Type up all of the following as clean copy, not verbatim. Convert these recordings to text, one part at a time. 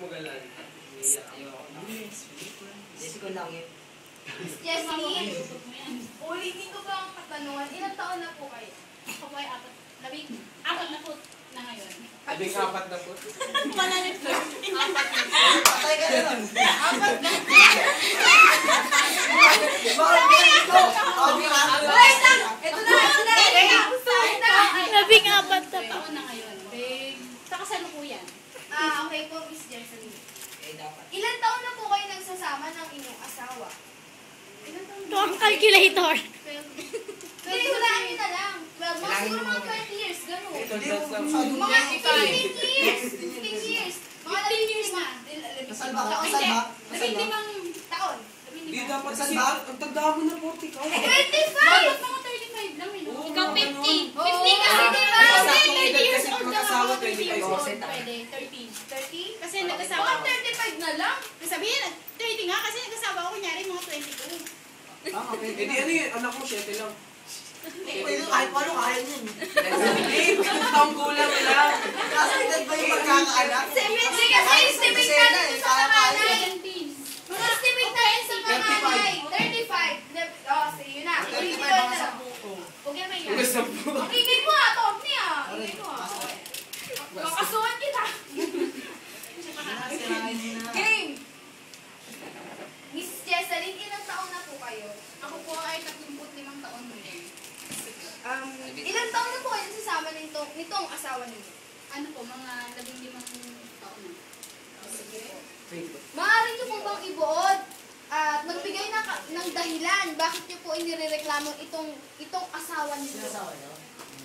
magalan. Jesse ko lang yun. Jessie, ulitin ko ba ang katanungan? Ilang taon na po kayo? Ako po ay 4 na po na ngayon. 4 na po. Pala nito. 4 na. Patay ka na nun. 4 na. Wait lang! Ito na! Labing 4 na taon na ngayon. Sa kasalukuyan. Okay po, Miss Jessie. Ilang taon na po kayo nagsasama ng inyong asawa? Ilang taon Ito ang calculator. Hindi, hulaan nyo na lang. Well, siguro mga 20 years, gano'n. Mga 15 years. 15 years. Mga 15 years na. Kasal ba? taon. Kasal ba? Labing limang Taon. Hindi dapat kasi, Saan ba? ang tanda mo na 40 ka. 25! Bakit mga 35 lang eh, no? Oo, Ikaw mga 50. 50 ganun. kasi Oo. di ba? Saktong Hindi, edad 30 years kasi old lang magkasawa, ako. 20 years old. old. Pwede, 30. 30? Kasi Bakit nagkasawa ako. 35 na lang? Sabihin, 30 nga kasi nagkasawa ako kunyari mga 22. Hindi, ano yun, anak mo, 7 lang. Pwede kahit paano kaya yun. Hindi, taong gulang lang. Kasi edad ba yung magkakaanak? Hindi kasi estimate natin sa panganay. 17. Mga estimate natin sa panganay. 35. So yun na. 35 Ulitin ko mga na. 10 ko. Okay naman yan. Hanggang 10. Ingay mo ha, Tommy ha. Ingay mo ha. Kakasuhan kita. Game! Miss Jesseline, ilang taon na po kayo? Ako po ay 35 taon ngayon. Ilang taon na po kayo nagsasama nitong asawa ninyo? Ano po, mga 15 taon na. Maaari niyo po bang ibuod at magbigay ng dahilan bakit niyo po inireklamo itong asawa ninyo?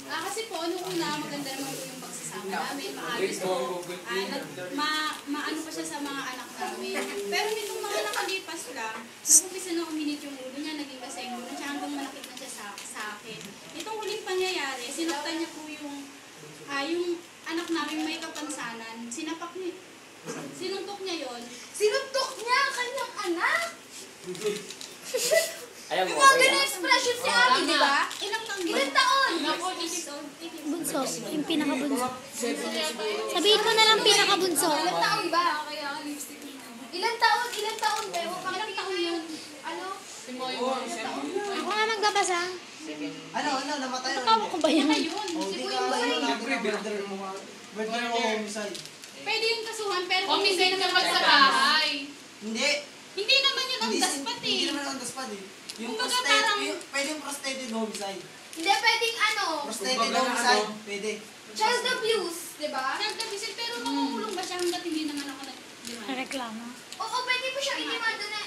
Kasi po, nung una, maganda naman po yung pagsasama namin. Maayos po. Maano pa siya sa mga anak namin. Pero nitong mga nakalipas lang, nag-umpisa na uminit yung ulo niya, naging kasenggo na siya hanggang malakit na siya sa akin. Itong huling pangyayari, sinaktan niya po yung anak namin may kapansanan. Sinuntok niya yon. Sinuntok niya ang kanyang anak! Ayan May mo, mga okay ganun expression si Abby, di ba? Ilang taon? Bunso, yung pinakabunso. Sabihin mo na lang pinakabunso. Ilang taon ba? Ilang taon? Ilang taon ba? Ilang taon yun? Ano? Ako nga magbabasa. Ano, namatay o Nakawa ko ba yan? Ayun. Oh, di ka ano natin ang murder mo nga. Murder mo homicide. Pwede yung kasuhan, pero Homicide naman sa bahay. Hindi. Hindi naman yun ang daspat eh. Hindi naman ang daspat eh. Yung Kumbaga prostrated, parang- pwede yung prostrated homicide. Hindi, pwedeng ano? Prostrated Kumbaga na homicide, ano? pwede. Child abuse, di ba? Nagdabisil, pero makukulong ba siya hanggat hindi naman ako nag-demand? Reklamo. Oo, pwede mo siyang inimanda na.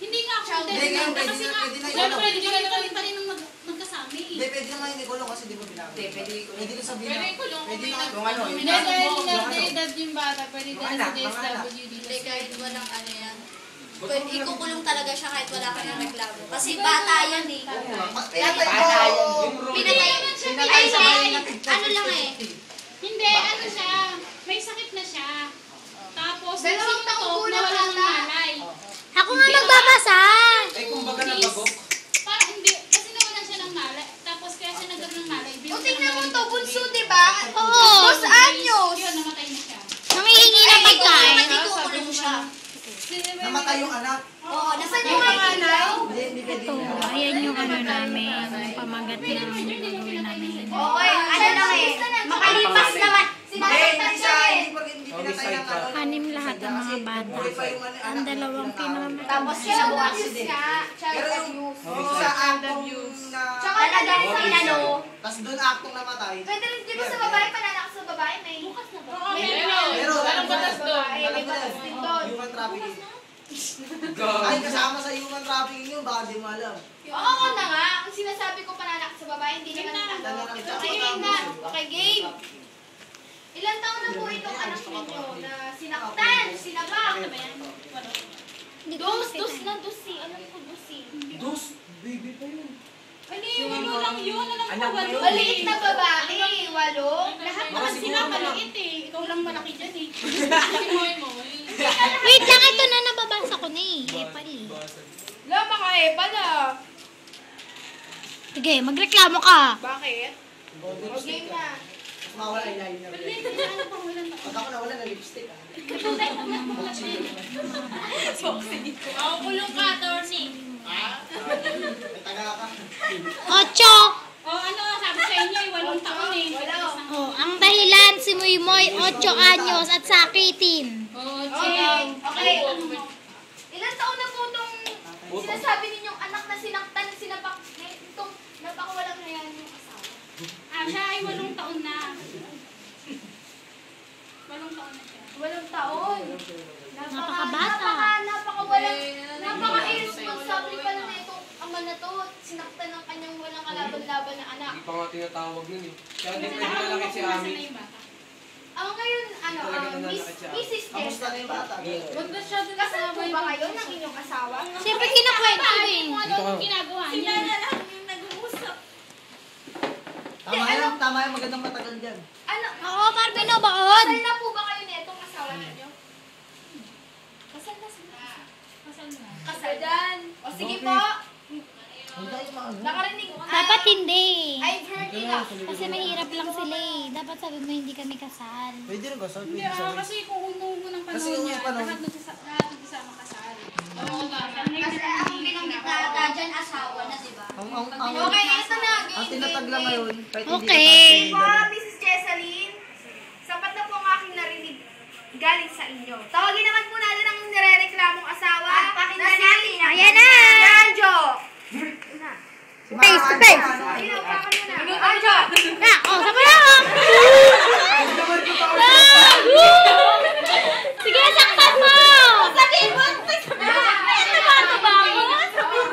Hindi nga ako Child Hindi nga, nag-demand pwede kasi na, nga, pwede na Siyempre, ikulong. hindi ka naman. kami pa rin ang magkasama eh. Hindi, pwede naman yung ikulong kasi di ba binago. Hindi, pwede ikulong. Pwede ko sabihin Pwede na. kulong Pwede kung na. may Kung ano, Hindi, yung dahil ano? na-edad yung bata, pwede Mga din anak, sa mga anak. DSWD. Hindi, kahit walang ano yan. Pwede ikukulong talaga siya kahit wala ka ng reklamo. Kasi bata yan eh. Pinatay Bata ko. yun. Pinatay. Pinatay sa Ay, mga ano lang eh. Hindi, ano siya, may sakit na siya. Tapos, Dalawang taong nasuntok, gulang nawalan ng ata. malay. Ako nga magbabasa. Eh, kumbaga nabagok. Parang hindi, kasi nawalan siya ng malay. Tapos kaya siya nagkaroon ng malay. O tingnan mo to, bunso, di ba? Oo. 2 anyos! Yun, namatay na siya. Nangihingi na pagkain. Ikukulong siya. Namatay yung anak. Oo, Nasaan namatay yung yung mga anak. Hindi, hindi pwede. Ito, ayan yung ano namin. Yung pamagat na gagawin namin. Okay, ano lang eh. Makalipas naman. Hindi, hindi siya, hindi pinatay ng ano. 6 lahat ng mga bata. Ang dalawang pinakamatanda. Tapos Child kinabukas. abuse nga. Child Pero yung abuse. sa aktong na... Tsaka Talagang inano. Tapos doon aktong namatay. Pwede rin, di ba sa babae, pananak sa babae, may bukas na ba? May Meron. Walang batas doon. Ay, may batas din doon. Human trafficking. God. Ay, kasama sa human trafficking yun, baka di mo alam. Oo na nga, ang sinasabi ko pananak sa babae, hindi naman ano. Okay, game na. Okay, game. Ilan taon na po itong anak ninyo na sinaktan, sinabak? Dos na dosi. Alam ko dosi. Dos, baby pa yun. Hindi, walo lang yun. Alam ko, Anak mo walo. yun. Maliit na babae, 8. Lahat naman sila maliit eh. Ikaw lang malaki dyan eh. Wait lang, ito na nababasa ko na eh. Pali. Lama ka eh, pala. Sige, magreklamo ka. Bakit? Game na. Mawala eyeliner. Ano pang wala na? Pag ako nawala na lipstick. Ikaw tayo Ako kulong ka, attorney. Ocho. Ano, sabi sa inyo, 8 taon eh. Oh, ang dahilan si Moymoy 8 anyos at sakitin. Okay. Ilan taon na po itong sinasabi ninyong anak na sinaktan, sinapak, itong napakawalang hayaan yung asawa? Siya ay 8 taon na. 8 taon na siya. 8 taon. Napakabata. Napaka-irresponsible pala na itong ama na to. Sinaktan ng kanyang walang kalaban-laban na anak. Hindi pa nga tinatawag nun eh. Kaya hindi pwede malaki si Ami. Ngayon, Mrs. Kamusta na Jess, yung bata? Banda siya dun kasal sa po ba kayo ng inyong asawa? Siyempre kinakwento eh. Kung ano ang ginagawa niya. Tama yan, magandang matagal dyan. Oo, Carmen, baon. Kasal na po ba kayo na itong asawa ninyo? Kasal na sila. Kasal dyan. O sige po. Nakarinig. Dapat hindi. I've heard enough. Kasi mahirap lang sila eh. Dapat sabi mo hindi kami kasal. Pwede rin kasal, Hindi, pwede sabi. kasi kung unang Kasi panahon yung niya, panahon- lahat nagsasama kasal. Oo, Kasi ang binanggit na dyan, asawa na, di ba? Okay, ito na. Ang tinatag lang ngayon, kahit hindi Okay. ka Po, Mrs. Jesseline, sapat na po ang aking narinig galing sa inyo. Tawagin naman po natin ang nirereklamong asawa. Pakinggan natin. Ayan na. Anjo! Face to face. Ayun, pakan mo na. Anjo! Na, oh, sabi na ako. Sige, saktan mo. Sabihin mo!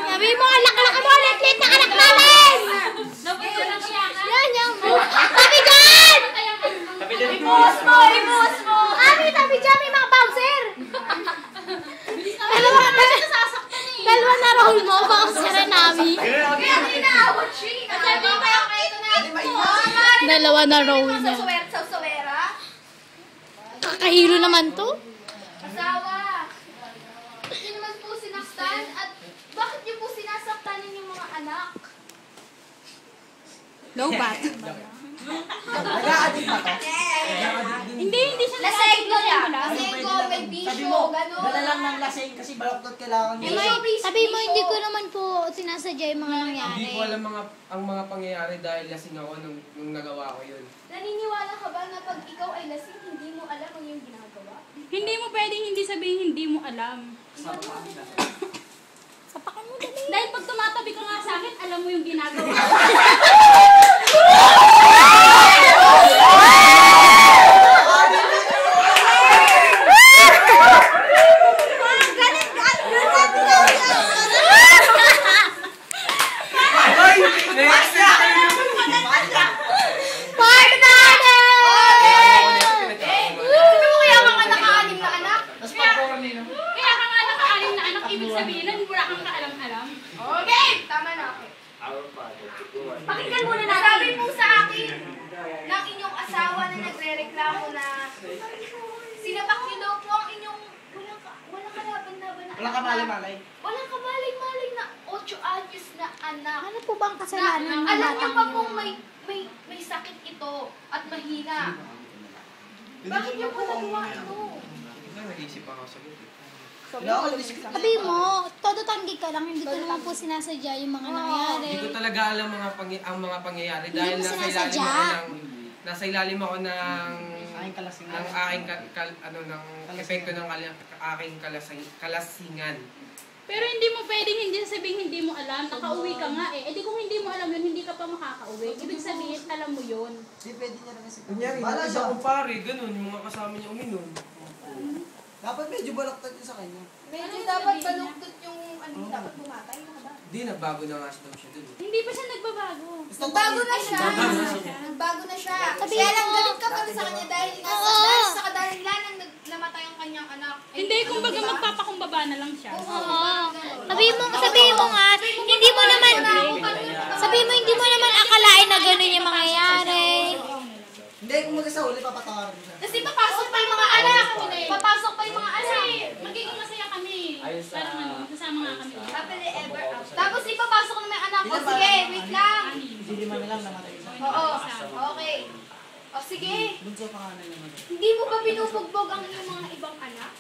Sabi mo, alak-alak mo, let-let na anak namin. Yan, yan mo. Sabi dyan. Ibuhos mo! Ibuhos mo! Sabi dyan, may mga bouncer. Dalawa na roll mo, bouncer namin. Kaya inaawat siya. Sabi mo kayo kayo na. Dalawa na roll niya. Sa sawera? Kakahilo naman to. Asawa! Hindi naman po sinaktan at bakit niyo po sinasaktan yung mga anak? Low bat. Nag-a-addict na to. Hindi siya Lasenggo siya. Lasenggo, Pwede may naman. bisyo, Sabi mo, gano'n. dala lang ng lasing kasi baloktot kailangan May nila. Sabi mo, hindi ko naman po sinasadya yung mga nangyari. Hindi ko alam ang mga pangyayari dahil lasing ako nung nagawa ko yun. Naniniwala ka ba na pag ikaw ay lasing, hindi mo alam ang iyong ginagawa? Hindi mo pwedeng hindi sabihin hindi mo alam. Sapakan mo dali. Dahil pag tumatabi ka nga sa akin, alam mo yung ginagawa. Ay! Next na! Part natin! Sabi mo kaya mga naka-anim na anak? Tapos pag-corny, no? Kaya ka nga nakaalim na anak, ibig sabihin nun, wala kang kaalam-alam. Okay! Tama na ako. Pakinggan muna na. Sabi po sa akin ng inyong asawa na nagre-reklamo na sinapak niyo daw po ang inyong walang kalaban-laban na Walang kamalay-malay. Walang kamalay-malay na 8 anyos na anak. Ano po ba ang kasalanan ng Alam niyo batang pa yun? pong may sakit ito at mahina. Bakit niyo po nagawa ito? Ikaw, nag-iisip ako sa gito. Sabi mo, todo tanggi ka lang, hindi ko naman po sinasadya yung mga nangyari. Hindi ko talaga alam ang mga pangyayari Hindi dahil mo nasa ilalim sinasadya. ako ng nasa ilalim ako ng Aking kalasingan. ng aking ng epekto ng aking kalasingan. Pero hindi mo pwedeng hindi sabihin hindi mo alam, nakauwi ka nga eh. Eh di kung hindi mo alam yun, hindi ka pa makakauwi. Ibig sabihin, alam mo yun. Hindi pwede niya rin kasi. Kunyari, Bala hindi siya. ako pare, ganun, yung mga kasama niya uminom. Dapat medyo baloktot yun sa kanya. Medyo dapat baluktot yung dapat bumatay na ba? Hindi, nagbago na nga daw siya dun. Hindi pa siya nagbabago. Nagbago na siya. Nagbago na siya. Sabihin Kaya lang mo. galit ka pala sa kanya dahil dahil sa kadahilan ng namatay ang kanyang anak. Hindi, kumbaga magpapakumbaba na lang siya. Oo. Sabi mo nga, hindi mo naman, sabi mo hindi mo naman akalain na gano'n yung mangyayari. Hindi, kung magkasahuli, papatawarin siya. Kasi papasok pa yung mga anak. Papasok pa yung mga anak. Magiging masaya kami. Parang ano, kasama nga kami. Happily ever after. Tapos ipapasok na may anak ko. Sige, wait lang. Hindi lima na lang namatay isa. Oo. Okay. O sige. Bunso pangalan naman. Hindi mo ba binubugbog ang iyong mga ibang anak?